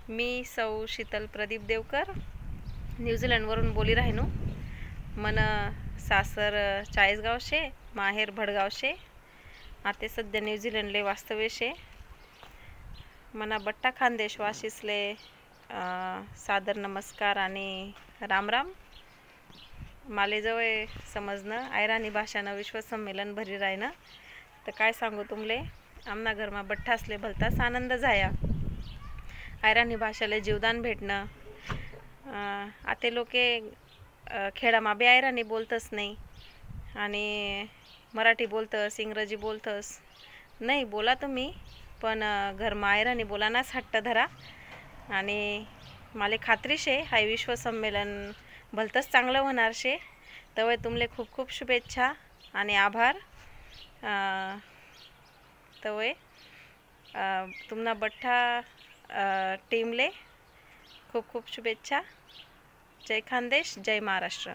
मी सौ शीतल प्रदीप देवकर न्यूझीलंडवरून बोली राहिनो. मन सासर चाळीसगाव शे, माहेर भडगाव शे. आते सध्या न्यूझीलंडले वास्तव्य शे. मना बट्टा खानदेश वाशिसले सादर नमस्कार आणि राम राम. माले जवळ समजणं आयरानी भाषानं विश्व संमेलन भरी राहिनं. तर काय सांगू तुमले, आमना घरमा बठ्ठा असले भलताच आनंद झाया. आयरानी भाषाला जीवदान भेटणं. आते लोके खेडामा बी आयरानी बोलतच नाही आणि मराठी बोलतस, इंग्रजी बोलतस. नाही बोला तुम्ही, पण घरमा आयरानी बोलानाच हट्ट धरा. आणि माले खात्री शे हाय विश्व संमेलन भलतंच चांगलं होणार शे. तवय तुमले खूप खूप शुभेच्छा आणि आभार. तवय तुमना बठ्ठा टीमले खूप खूप शुभेच्छा. जय खानदेश, जय महाराष्ट्र.